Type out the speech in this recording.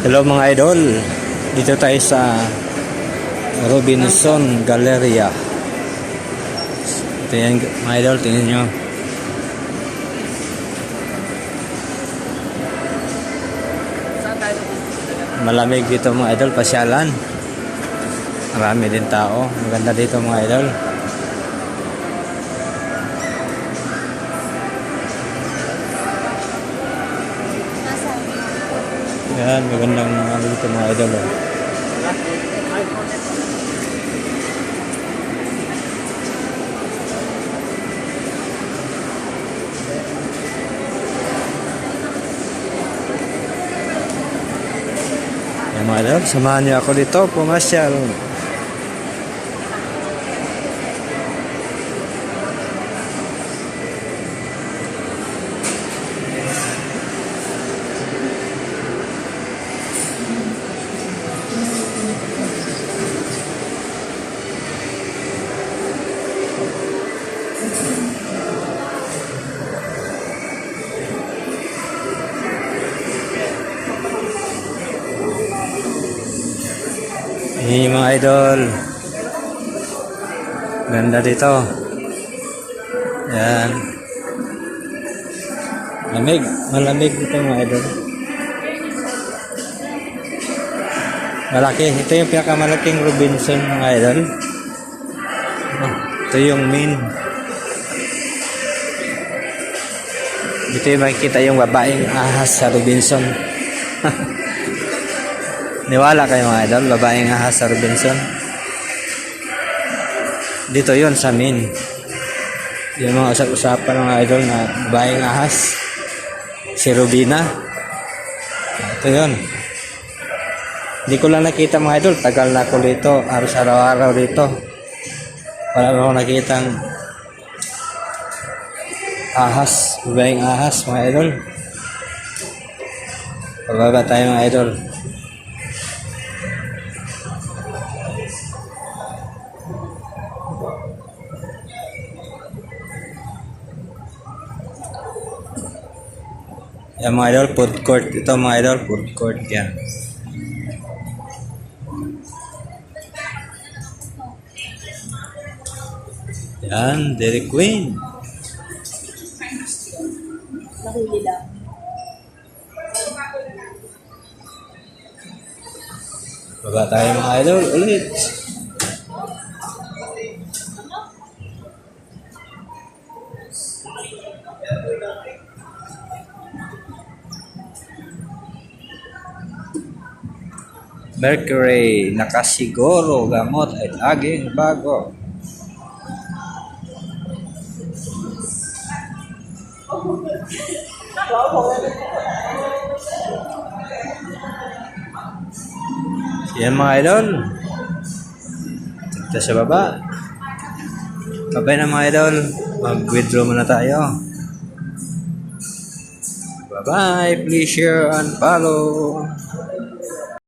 Hello mga idol, dito tayo sa Robinson Galleria. Ito yan mga idol, tingnan nyo. Malamig dito mga idol, pasyalan. Marami din tao, maganda dito mga idol. Yan, magandang dito mga idol. Yan mga idol, samahan niyo ako dito, pumasyal. Ini mga idol, ganda dito. Yan, malamig dito mga idol. Malaki, ito yung pinakamalaking Robinson mga idol. Ito yung main. Dito yung makikita yung babaeng ahas sa Robinson. Niwala kayo mga idol, babaeng ahas sa Robinson. Dito yon sa main. Yung mga usap-usapan ng mga idol na babaeng ahas. Si Robina. Ito yon. Hindi ko lang nakita mga idol, tagal na ako dito, halos araw-araw dito. Wala ako nakitang ahas, babaeng ahas mga idol. Pababa tayo mga idol. Yan mga idol, food court. Ito mga idol, food court yan. Yan, Dairy Queen. Nahuli lang. Baba tayo mga idol, ulit. Mercury, nakasiguro, gamot ay laging bago. Yan mga idol. Ito sa baba. Babay na mga idol. Mag-withdraw muna tayo. Bye-bye. Please share and follow.